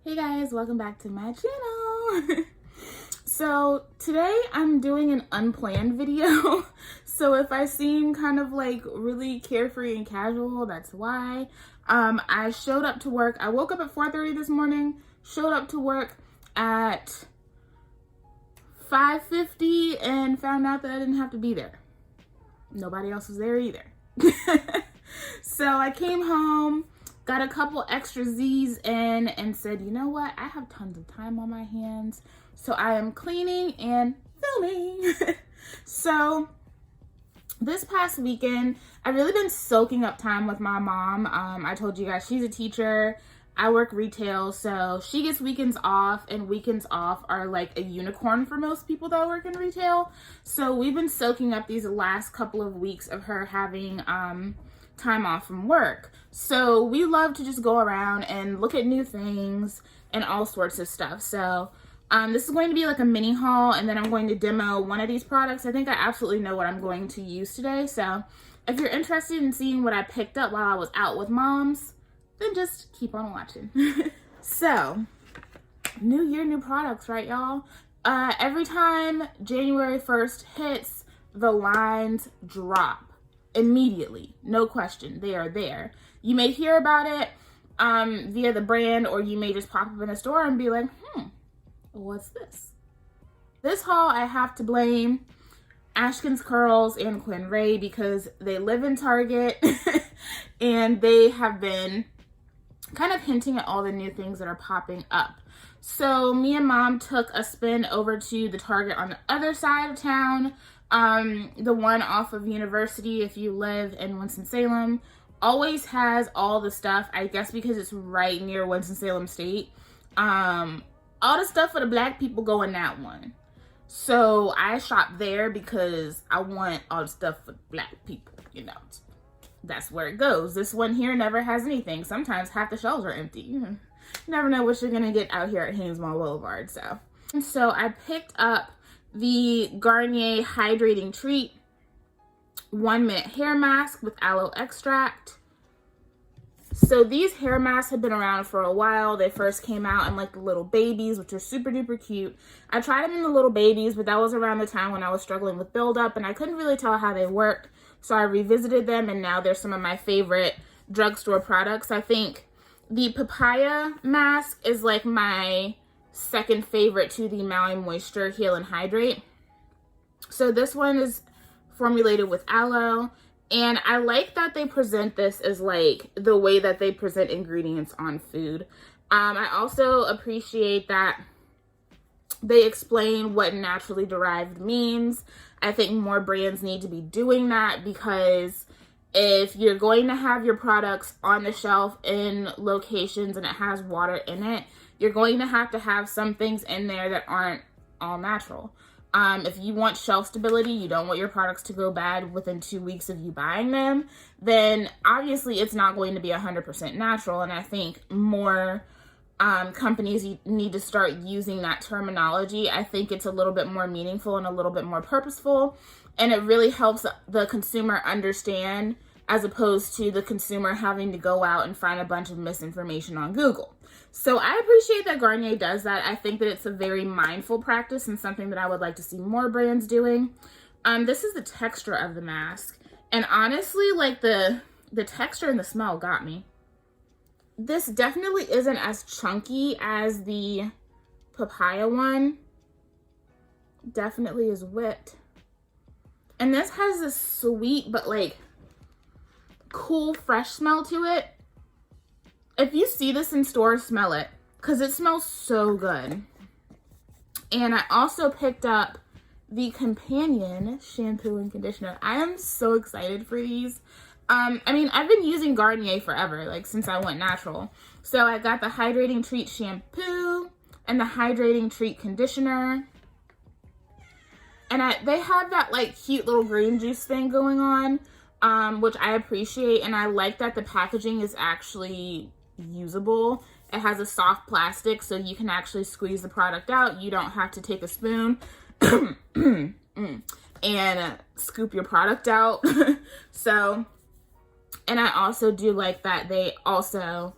Hey guys, welcome back to my channel. So today I'm doing an unplanned video. So if I seem kind of like really carefree and casual, that's why. I showed up to work. I woke up at 4:30 this morning, showed up to work at 5:50 and found out that I didn't have to be there. Nobody else was there either. So I came home, got a couple extra Z's in, and said, you know what? I have tons of time on my hands, so I am cleaning and filming. So this past weekend, I've really been soaking up time with my mom. I told you guys she's a teacher. I work retail, so she gets weekends off, and weekends off are like a unicorn for most people that work in retail. So we've been soaking up these last couple of weeks of her having time off from work. So we love to just go around and look at new things and all sorts of stuff. So this is going to be like a mini haul, and then I'm going to demo one of these products. I think I absolutely know what I'm going to use today. So if you're interested in seeing what I picked up while I was out with moms, then just keep on watching. So, new year, new products, right, y'all? Every time January 1st hits, the lines drop immediately. No question, they are there. You may hear about it via the brand, or you may just pop up in a store and be like, what's this? This haul, I have to blame Ashkin's Curls and Quinn Ray because they live in Target and they have been kind of hinting at all the new things that are popping up. So me and mom took a spin over to the Target on the other side of town, the one off of University. If you live in Winston-Salem, always has all the stuff, I guess because it's right near Winston-Salem State. All the stuff for the black people go in that one. So I shop there because I want all the stuff for black people, you know. That's where it goes. This one here never has anything. Sometimes half the shelves are empty. You never know what you're gonna get out here at Haynes Mall Boulevard. So I picked up the Garnier Hydrating Treat 1-minute hair mask with aloe extract. So these hair masks have been around for a while. They first came out in like the little babies, which are super duper cute. I tried them in the little babies, but that was around the time when I was struggling with buildup and I couldn't really tell how they worked. So I revisited them, and now they're some of my favorite drugstore products. I think the papaya mask is like my second favorite to the Maui Moisture Heal and Hydrate. So this one is formulated with aloe, and I like that they present this as like the way that they present ingredients on food. I also appreciate that they explain what naturally derived means. I think more brands need to be doing that, because if you're going to have your products on the shelf in locations and it has water in it, you're going to have some things in there that aren't all natural. If you want shelf stability, you don't want your products to go bad within 2 weeks of you buying them, then obviously it's not going to be 100% natural. And I think more companies need to start using that terminology. I think it's a little bit more meaningful and a little bit more purposeful, and it really helps the consumer understand, as opposed to the consumer having to go out and find a bunch of misinformation on Google. So I appreciate that Garnier does that. I think that it's a very mindful practice and something that I would like to see more brands doing. This is the texture of the mask, and honestly, like the texture and the smell got me. This definitely isn't as chunky as the papaya one. Definitely is wet. And this has this sweet but like cool, fresh smell to it. If you see this in stores, smell it, because it smells so good. And I also picked up the companion shampoo and conditioner. I am so excited for these. I mean, I've been using Garnier forever, like since I went natural. So I got the Hydrating Treat shampoo and the Hydrating Treat conditioner. And they have that like cute little green juice thing going on, which I appreciate. And I like that the packaging is actually usable. It has a soft plastic, so you can actually squeeze the product out. You don't have to take a spoon and scoop your product out. So, and I also do like that they also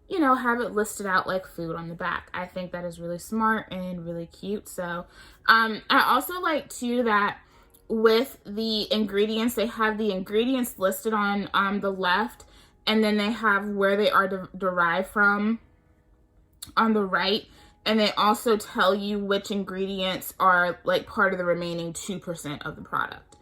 you know, have it listed out like food on the back. I think that is really smart and really cute. So I also like too that with the ingredients, they have the ingredients listed on the left, and then they have where they are derived from on the right. And they also tell you which ingredients are like part of the remaining 2% of the product,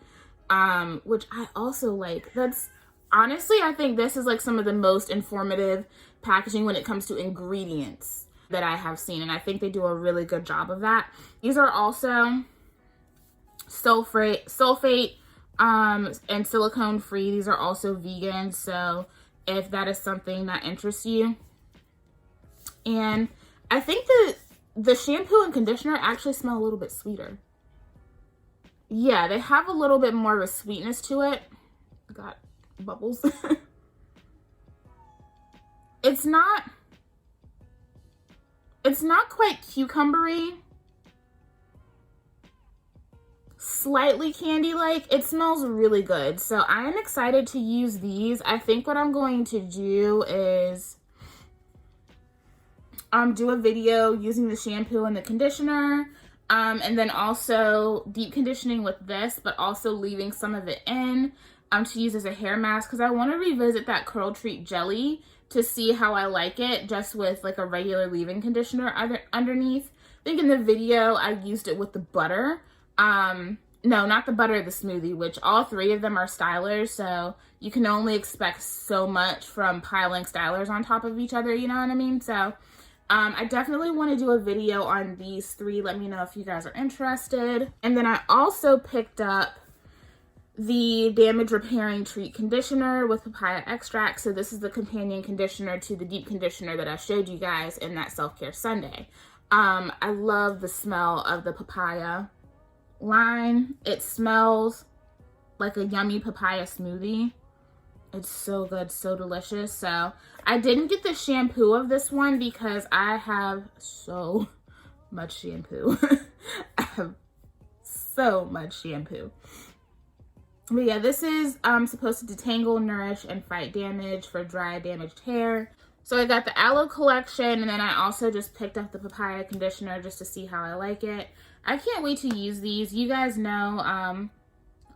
which I also like. That's honestly, I think this is like some of the most informative packaging when it comes to ingredients that I have seen. And I think they do a really good job of that. These are also sulfate and silicone free. These are also vegan. So if that is something that interests you. And I think the shampoo and conditioner actually smell a little bit sweeter. Yeah, they have a little bit more of a sweetness to it. Got bubbles. It's not quite cucumbery. Slightly candy-like. It smells really good. So I am excited to use these. I think what I'm going to do is do a video using the shampoo and the conditioner, and then also deep conditioning with this, but also leaving some of it in to use as a hair mask, because I want to revisit that Curl Treat jelly to see how I like it just with like a regular leave-in conditioner underneath. I think in the video I used it with the butter. No, not the butter, the smoothie, which all three of them are stylers, so you can only expect so much from piling stylers on top of each other, you know what I mean? So I definitely want to do a video on these three. Let me know if you guys are interested. And then I also picked up the Damage Repairing Treat Conditioner with papaya extract. So this is the companion conditioner to the deep conditioner that I showed you guys in that Self-Care Sunday. I love the smell of the papaya line. It smells like a yummy papaya smoothie. It's so good, so delicious. So I didn't get the shampoo of this one because I have so much shampoo. I have so much shampoo. But yeah, this is supposed to detangle, nourish, and fight damage for dry, damaged hair. So I got the aloe collection, and then I also just picked up the papaya conditioner just to see how I like it. I can't wait to use these. You guys know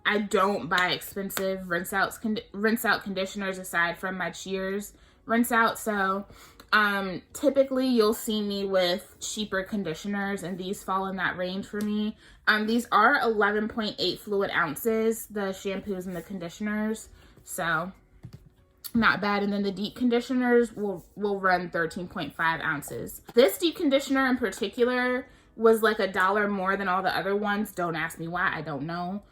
I don't buy expensive rinse out conditioners aside from my Cheers rinse out. So typically you'll see me with cheaper conditioners, and these fall in that range for me. These are 11.8 fluid ounces, the shampoos and the conditioners. So not bad. And then the deep conditioners will run 13.5 ounces. This deep conditioner in particular was like $1 more than all the other ones. Don't ask me why, I don't know.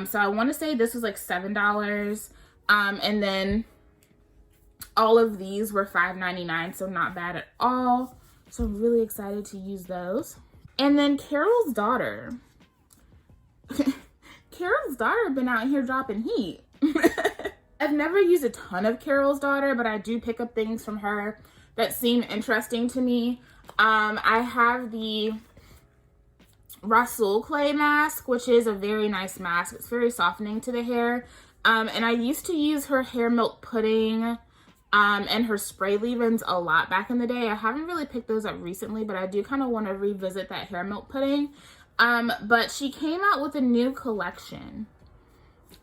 So I want to say this was like $7. And then all of these were $5.99, so not bad at all. So I'm really excited to use those. And then Carol's Daughter. Carol's Daughter been out here dropping heat. I've never used a ton of Carol's Daughter, but I do pick up things from her that seem interesting to me. I have the Rasul clay mask, which is a very nice mask. It's very softening to the hair. And I used to use her hair milk pudding and her spray leave-ins a lot back in the day. I haven't really picked those up recently, but I do kind of want to revisit that hair milk pudding. But she came out with a new collection,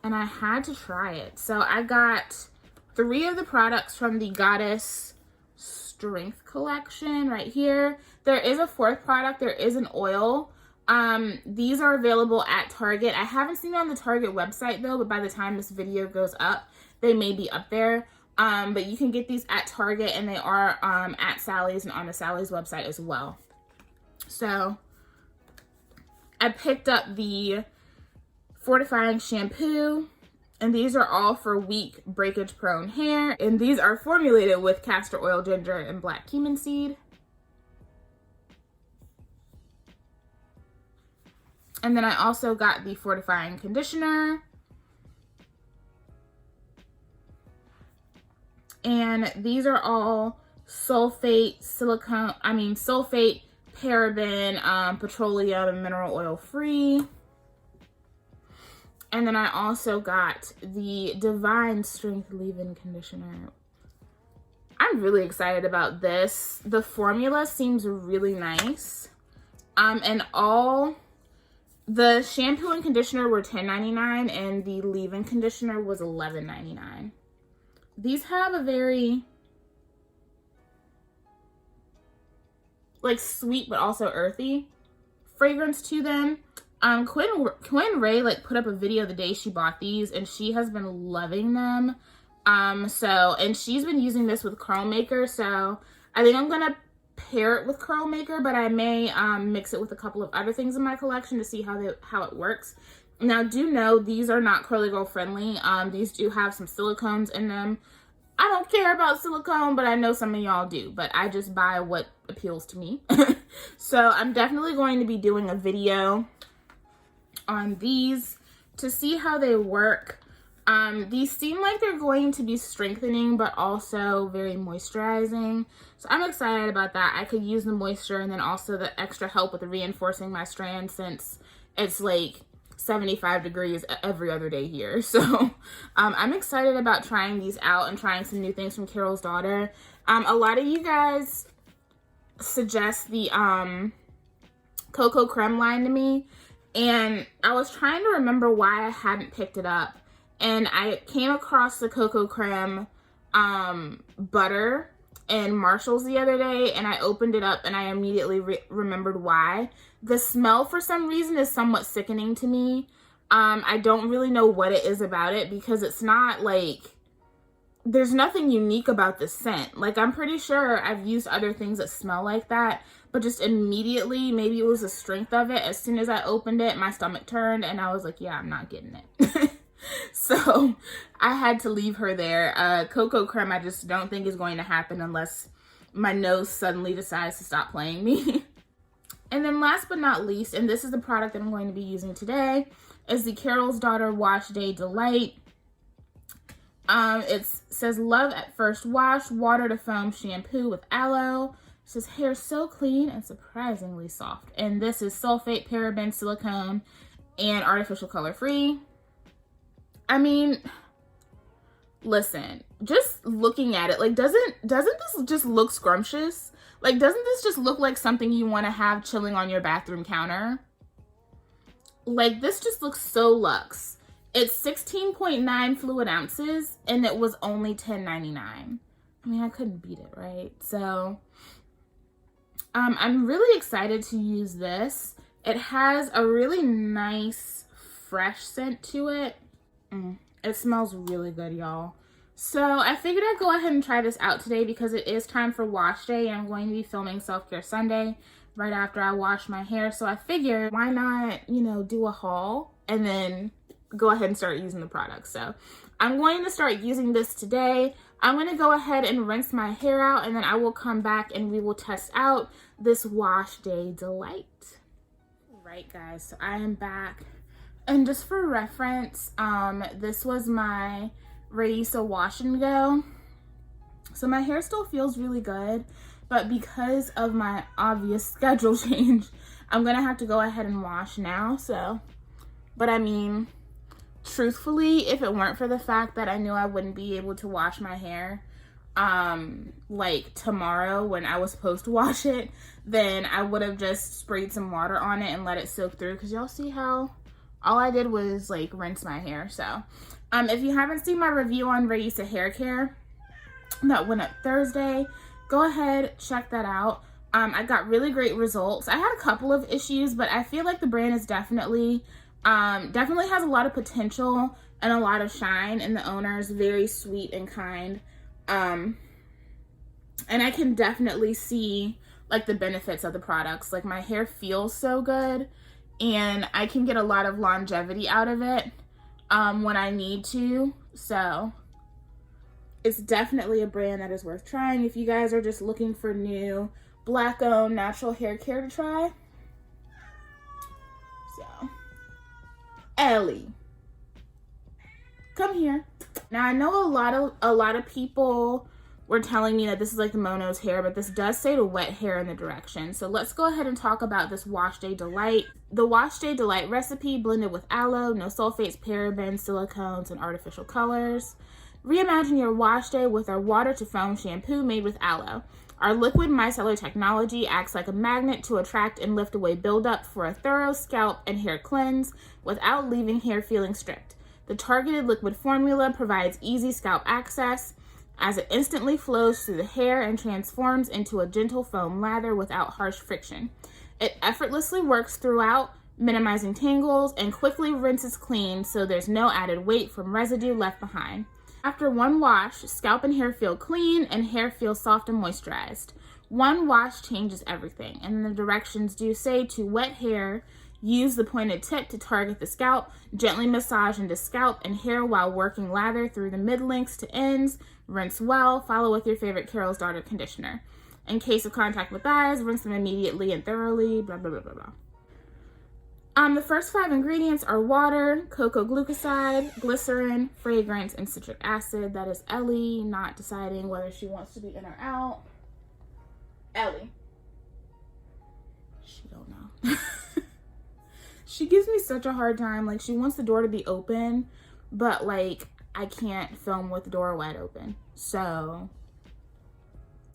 and I had to try it. So I got 3 of the products from the Goddess Strength collection right here. There is a 4th product. There is an oil. These are available at Target. I haven't seen it on the Target website though, but by the time this video goes up, they may be up there. But you can get these at Target, and they are at Sally's and on the Sally's website as well. So I picked up the fortifying shampoo, and these are all for weak, breakage prone hair, and these are formulated with castor oil, ginger, and black cumin seed. And then I also got the fortifying conditioner. And these are all sulfate, paraben, petroleum, and mineral oil free. And then I also got the Divine Strength leave-in conditioner. I'm really excited about this. The formula seems really nice. And all the shampoo and conditioner were $10.99 and the leave-in conditioner was $11.99. These have a very like sweet but also earthy fragrance to them. Quinn Ray like put up a video the day she bought these and she has been loving them. And she's been using this with Curl Maker, so I think I'm gonna pair it with Curl Maker, but I may mix it with a couple of other things in my collection to see how it works. Now, do know these are not Curly Girl friendly. These do have some silicones in them. I don't care about silicone, but I know some of y'all do, but I just buy what appeals to me. So I'm definitely going to be doing a video on these to see how they work. These seem like they're going to be strengthening, but also very moisturizing. So I'm excited about that. I could use the moisture and then also the extra help with reinforcing my strand since it's like 75 degrees every other day here. So I'm excited about trying these out and trying some new things from Carol's Daughter. A lot of you guys suggest the Cocoa Creme line to me, and I was trying to remember why I hadn't picked it up. And I came across the Cocoa Creme butter in Marshall's the other day, and I opened it up and I immediately remembered why. The smell for some reason is somewhat sickening to me. I don't really know what it is about it because it's not like, there's nothing unique about the scent. Like, I'm pretty sure I've used other things that smell like that, but just immediately, maybe it was the strength of it. As soon as I opened it, my stomach turned and I was like, yeah, I'm not getting it. So I had to leave her there. Cocoa Creme, I just don't think is going to happen unless my nose suddenly decides to stop playing me. And then last but not least, and this is the product that I'm going to be using today, is the Carol's Daughter Wash Day Delight. It says Love at First Wash, Water to Foam Shampoo with Aloe. It says hair so clean and surprisingly soft. And this is sulfate, paraben, silicone, and artificial color free. I mean, listen, just looking at it, like, doesn't this just look scrumptious? Like, doesn't this just look like something you want to have chilling on your bathroom counter? Like, this just looks so luxe. It's 16.9 fluid ounces, and it was only $10.99. I mean, I couldn't beat it, right? So, I'm really excited to use this. It has a really nice, fresh scent to it. It smells really good, y'all. So I figured I'd go ahead and try this out today because it is time for wash day and I'm going to be filming Self-Care Sunday right after I wash my hair. So I figured, why not, you know, do a haul and then go ahead and start using the product. So I'm going to start using this today. I'm going to go ahead and rinse my hair out and then I will come back and we will test out this wash day delight. All right, guys, so I am back. And just for reference, this was my Raisa Wash and Go. So my hair still feels really good, but because of my obvious schedule change, I'm gonna have to go ahead and wash now. So, but I mean, truthfully, if it weren't for the fact that I knew I wouldn't be able to wash my hair like tomorrow when I was supposed to wash it, then I would have just sprayed some water on it and let it soak through, because y'all see how all I did was like rinse my hair. So if you haven't seen my review on Raisa Hair Care that went up Thursday, go ahead, check that out. I got really great results. I had a couple of issues, but I feel like the brand is definitely has a lot of potential and a lot of shine, and the owner is very sweet and kind. And I can definitely see like the benefits of the products. Like, my hair feels so good and I can get a lot of longevity out of it when I need to. So it's definitely a brand that is worth trying if you guys are just looking for new Black-owned natural hair care to try. So, Ellie, come here. Now, I know a lot of people were telling me that this is like the Mono's hair, but this does say to wet hair in the direction. So let's go ahead and talk about this Wash Day Delight. The Wash Day Delight recipe, blended with aloe, no sulfates, parabens, silicones, and artificial colors. Reimagine your wash day with our water to foam shampoo made with aloe. Our liquid micellar technology acts like a magnet to attract and lift away buildup for a thorough scalp and hair cleanse without leaving hair feeling stripped. The targeted liquid formula provides easy scalp access as it instantly flows through the hair and transforms into a gentle foam lather without harsh friction. It effortlessly works throughout, minimizing tangles, and quickly rinses clean so there's no added weight from residue left behind. After one wash, scalp and hair feel clean and hair feels soft and moisturized. One wash changes everything, and the directions do say to wet hair, use the pointed tip to target the scalp, gently massage into scalp and hair while working lather through the mid-lengths to ends, rinse well, follow with your favorite Carol's Daughter conditioner. In case of contact with eyes, rinse them immediately and thoroughly, blah, blah, blah, blah, blah. The first 5 ingredients are water, cocoa glucoside, glycerin, fragrance, and citric acid. That is Ellie not deciding whether she wants to be in or out. Ellie. She don't know. She gives me such a hard time. Like, she wants the door to be open, but like I can't film with the door wide open. So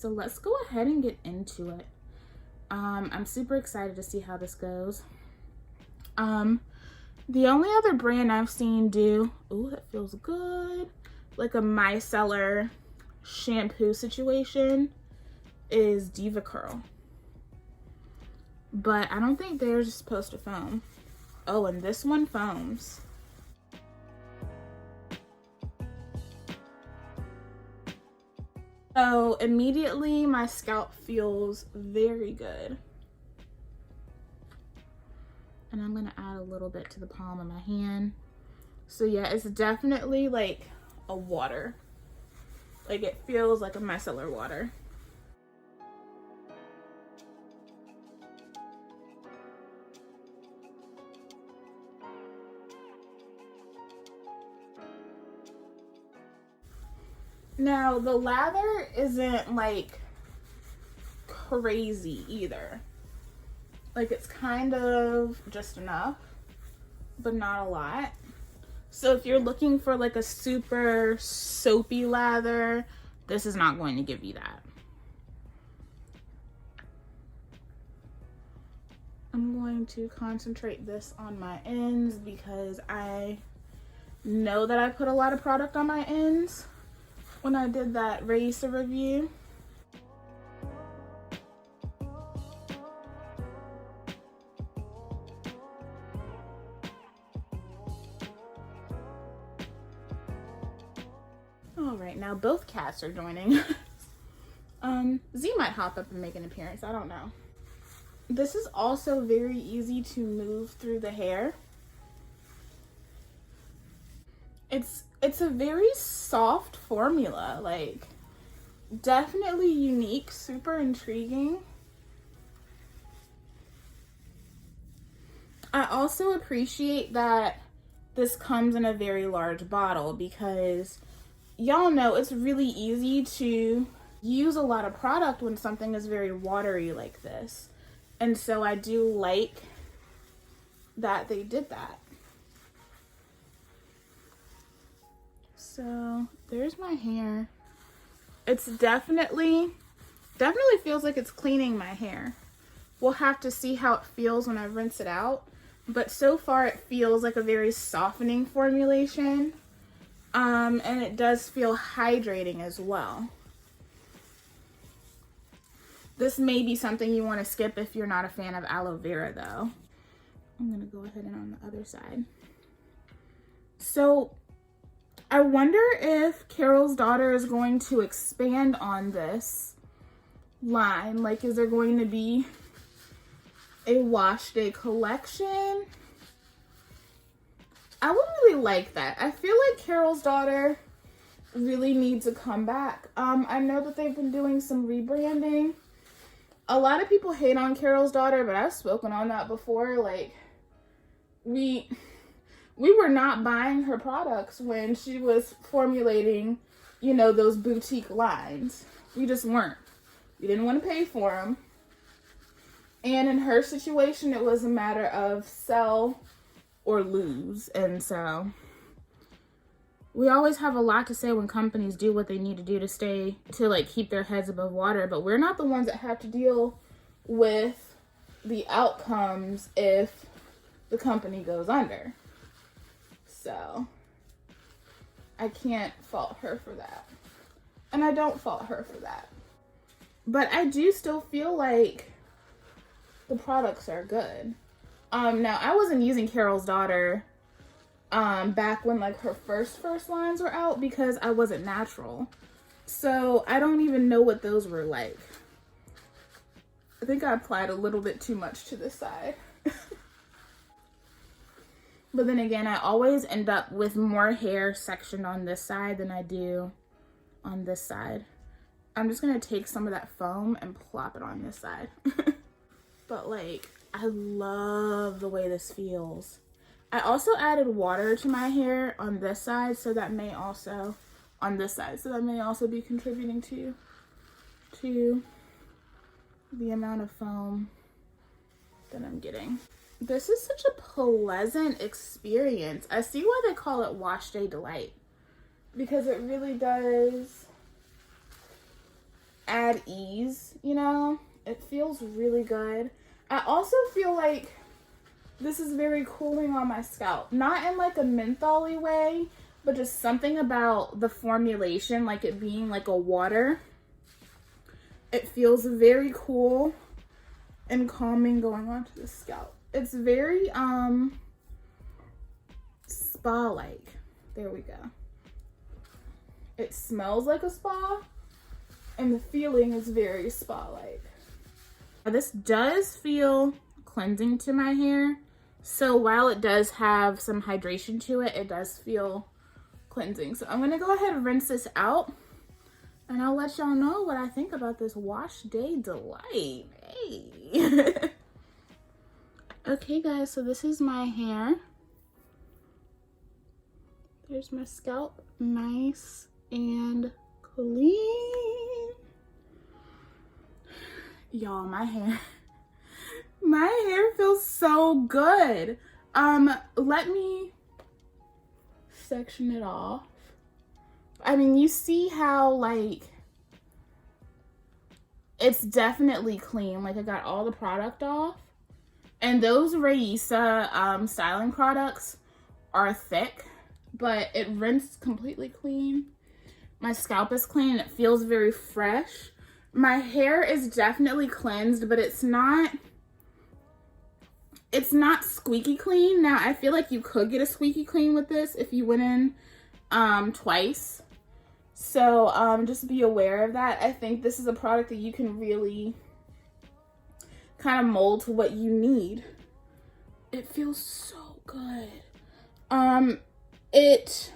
let's go ahead and get into it. I'm super excited to see how this goes. The only other brand I've seen do, ooh, that feels good, like a micellar shampoo situation is Diva Curl. But I don't think theirs is supposed to foam. Oh, and this one foams. So immediately my scalp feels very good. And I'm gonna add a little bit to the palm of my hand. So yeah, it's definitely like a water. Like, it feels like a micellar water. Now, the lather isn't like crazy either. Like, it's kind of just enough, but not a lot. So if you're looking for like a super soapy lather, this is not going to give you that. I'm going to concentrate this on my ends because I know that I put a lot of product on my ends when I did that Racer review. All right, now both cats are joining. Z might hop up and make an appearance, I don't know. This is also very easy to move through the hair. It's a very soft formula, like definitely unique, super intriguing. I also appreciate that this comes in a very large bottle because y'all know it's really easy to use a lot of product when something is very watery like this. And so I do like that they did that. So there's my hair. It's definitely feels like it's cleaning my hair. We'll have to see how it feels when I rinse it out. But so far it feels like a very softening formulation. And it does feel hydrating as well. This may be something you want to skip if you're not a fan of aloe vera though. I'm gonna go ahead and on the other side. So I wonder if Carol's Daughter is going to expand on this line. Like, is there going to be a wash day collection? I would really like that. I feel like Carol's Daughter really needs a comeback. I know that they've been doing some rebranding. A lot of people hate on Carol's Daughter, but I've spoken on that before. Like, we were not buying her products when she was formulating, you know, those boutique lines. We just weren't. We didn't want to pay for them. And in her situation, it was a matter of sell or lose. And so we always have a lot to say when companies do what they need to do to like keep their heads above water, but we're not the ones that have to deal with the outcomes if the company goes under. So I can't fault her for that. And I don't fault her for that. But I do still feel like the products are good. Now I wasn't using Carol's Daughter back when like her first lines were out because I wasn't natural. So I don't even know what those were like. I think I applied a little bit too much to this side. But then again, I always end up with more hair sectioned on this side than I do on this side. I'm just gonna take some of that foam and plop it on this side. But like, I love the way this feels. I also added water to my hair on this side, so that may also, on this side, so that may also be contributing to the amount of foam that I'm getting. This is such a pleasant experience. I see why they call it Wash Day Delight, because it really does add ease, you know? It feels really good. I also feel like this is very cooling on my scalp. Not in like a mentholy way, but just something about the formulation, like it being like a water. It feels very cool and calming going onto the scalp. It's very spa-like. There we go. It smells like a spa, and the feeling is very spa-like. This does feel cleansing to my hair. So while it does have some hydration to it, it does feel cleansing. So I'm gonna go ahead and rinse this out, and I'll let y'all know what I think about this Wash Day Delight. Hey. Okay guys, so this is my hair. There's my scalp, nice and clean. Y'all, my hair feels so good. Let me section it off. I mean, you see how like it's definitely clean. Like I got all the product off. And those Raisa styling products are thick, but it rinsed completely clean. My scalp is clean. It feels very fresh. My hair is definitely cleansed, but it's not squeaky clean. Now, I feel like you could get a squeaky clean with this if you went in twice. So just be aware of that. I think this is a product that you can really kind of mold to what you need. It feels so good. It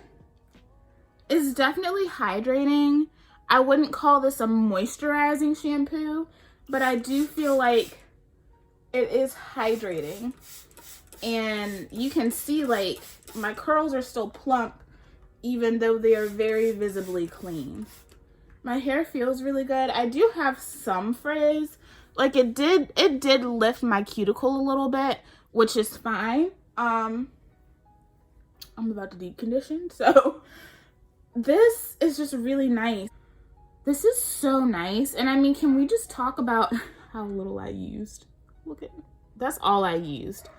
is definitely hydrating. I wouldn't call this a moisturizing shampoo, but I do feel like it is hydrating. And you can see like my curls are still plump even though they are very visibly clean. My hair feels really good. I do have some frizz. Like it did lift my cuticle a little bit, which is fine. I'm about to deep condition, so this is just really nice. This is so nice. And I mean, can we just talk about how little I used? Look at, that's all I used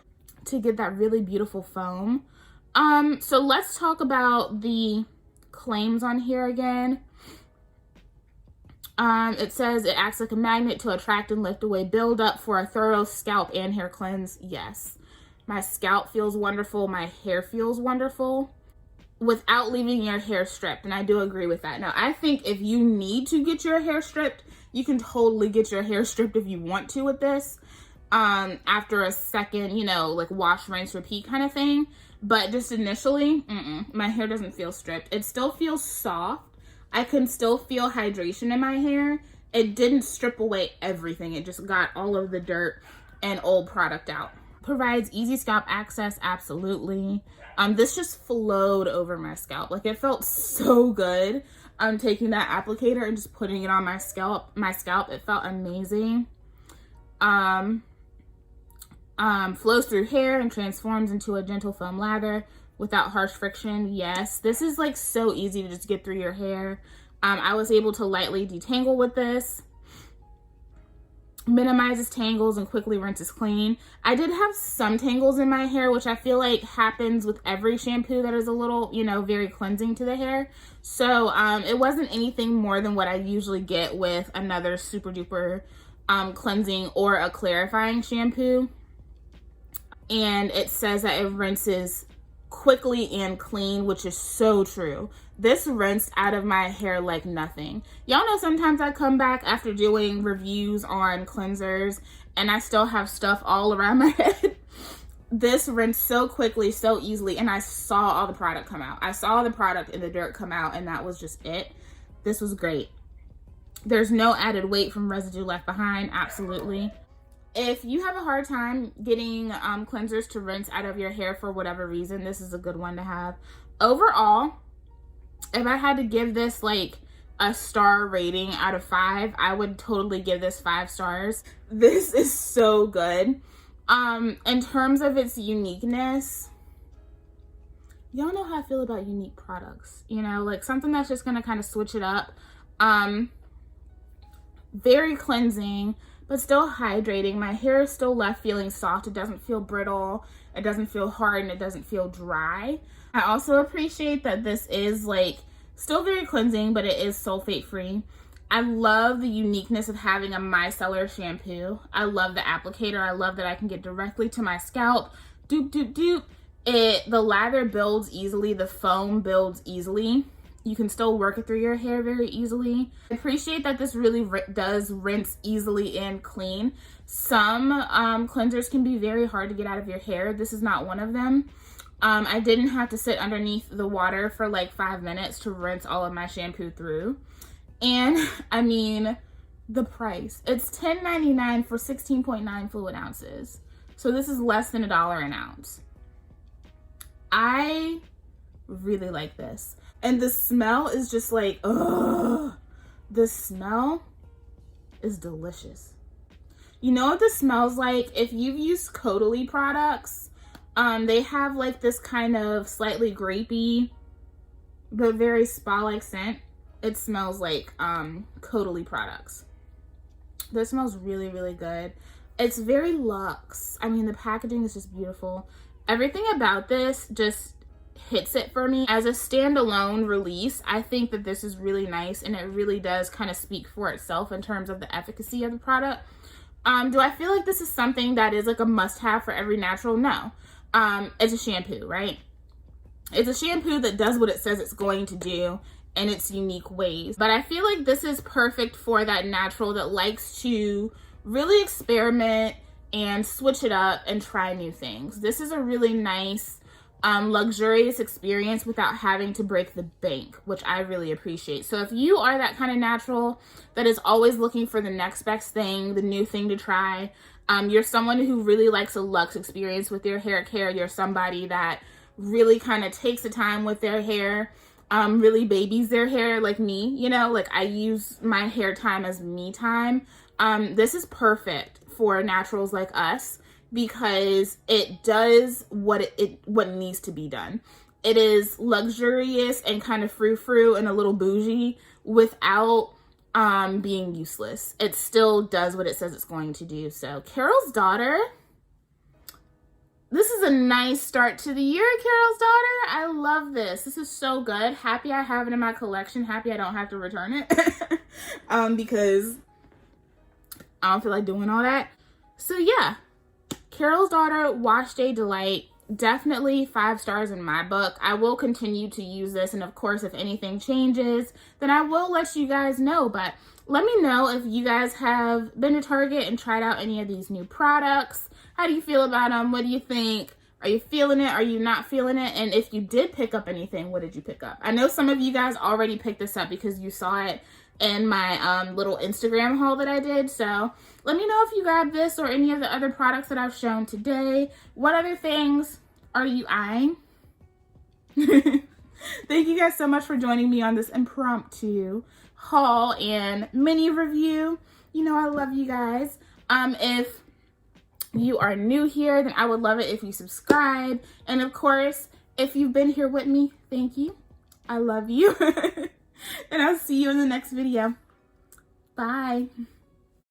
to get that really beautiful foam. So let's talk about the claims on here again. It says it acts like a magnet to attract and lift away buildup for a thorough scalp and hair cleanse. Yes, my scalp feels wonderful. My hair feels wonderful without leaving your hair stripped. And I do agree with that. Now, I think if you need to get your hair stripped, you can totally get your hair stripped if you want to with this. After a second, you know, like wash, rinse, repeat kind of thing. But just initially, my hair doesn't feel stripped. It still feels soft. I can still feel hydration in my hair. It didn't strip away everything. It just got all of the dirt and old product out. Provides easy scalp access, absolutely. This just flowed over my scalp. Like it felt so good. Taking that applicator and just putting it on my scalp. It felt amazing. Flows through hair and transforms into a gentle foam lather. without harsh friction. Yes, this is like so easy to just get through your hair. I was able to lightly detangle with this. Minimizes tangles and quickly rinses clean. I did have some tangles in my hair, which I feel like happens with every shampoo that is a little, you know, very cleansing to the hair. So it wasn't anything more than what I usually get with another super duper cleansing or a clarifying shampoo. And it says that it rinses quickly and clean, which is so true. This rinsed out of my hair like nothing. Y'all know sometimes I come back after doing reviews on cleansers and I still have stuff all around my head. This rinsed so quickly, so easily, and I saw all the product come out. I saw the product in the dirt come out, and that was just it. This was great. There's no added weight from residue left behind, absolutely. If you have a hard time getting cleansers to rinse out of your hair for whatever reason, this is a good one to have. Overall, if I had to give this like a star rating out of 5, I would totally give this 5 stars. This is so good. In terms of its uniqueness, y'all know how I feel about unique products, you know, like something that's just gonna kind of switch it up. Very cleansing, but still hydrating. My hair is still left feeling soft. It doesn't feel brittle, it doesn't feel hard, and it doesn't feel dry. I also appreciate that this is like still very cleansing, but it is sulfate free. I love the uniqueness of having a micellar shampoo. I love the applicator. I love that I can get directly to my scalp. Doop, doop, doop. The lather builds easily. The foam builds easily. You can still work it through your hair very easily. I appreciate that this really does rinse easily and clean. Some cleansers can be very hard to get out of your hair. This is not one of them. I didn't have to sit underneath the water for like 5 minutes to rinse all of my shampoo through. And I mean, the price. It's $10.99 for 16.9 fluid ounces. So this is less than $1 an ounce. I really like this. And the smell is just like, ugh. The smell is delicious. You know what this smells like? If you've used Caudalie products, they have like this kind of slightly grapey, but very spa-like scent. It smells like Caudalie products. This smells really, really good. It's very luxe. I mean, the packaging is just beautiful. Everything about this just hits it for me. As a standalone release, I think that this is really nice, and it really does kind of speak for itself in terms of the efficacy of the product. Do I feel like this is something that is like a must-have for every natural? No. It's a shampoo, right? It's a shampoo that does what it says it's going to do in its unique ways. But I feel like this is perfect for that natural that likes to really experiment and switch it up and try new things. This is a really nice, luxurious experience without having to break the bank, which I really appreciate. So if you are that kind of natural that is always looking for the next best thing, the new thing to try, you're someone who really likes a luxe experience with your hair care, you're somebody that really kind of takes the time with their hair, really babies their hair like me, you know, like I use my hair time as me time. This is perfect for naturals like us because it does what needs to be done. It is luxurious and kind of frou-frou and a little bougie without being useless. It still does what it says it's going to do. So Carol's Daughter, this is a nice start to the year, Carol's Daughter. I love this. This is so good. Happy I have it in my collection. Happy I don't have to return it because I don't feel like doing all that. So yeah, Carol's Daughter Wash Day Delight. Definitely 5 stars in my book. I will continue to use this, and of course if anything changes then I will let you guys know. But let me know if you guys have been to Target and tried out any of these new products. How do you feel about them? What do you think? Are you feeling it? Are you not feeling it? And if you did pick up anything, what did you pick up? I know some of you guys already picked this up because you saw it in my little Instagram haul that I did. So let me know if you grabbed this or any of the other products that I've shown today. What other things are you eyeing? Thank you guys so much for joining me on this impromptu haul and mini review. You know I love you guys. If you are new here, then I would love it if you subscribe. And of course, If you've been here with me, thank you. I love you. And I'll see you in the next video. Bye.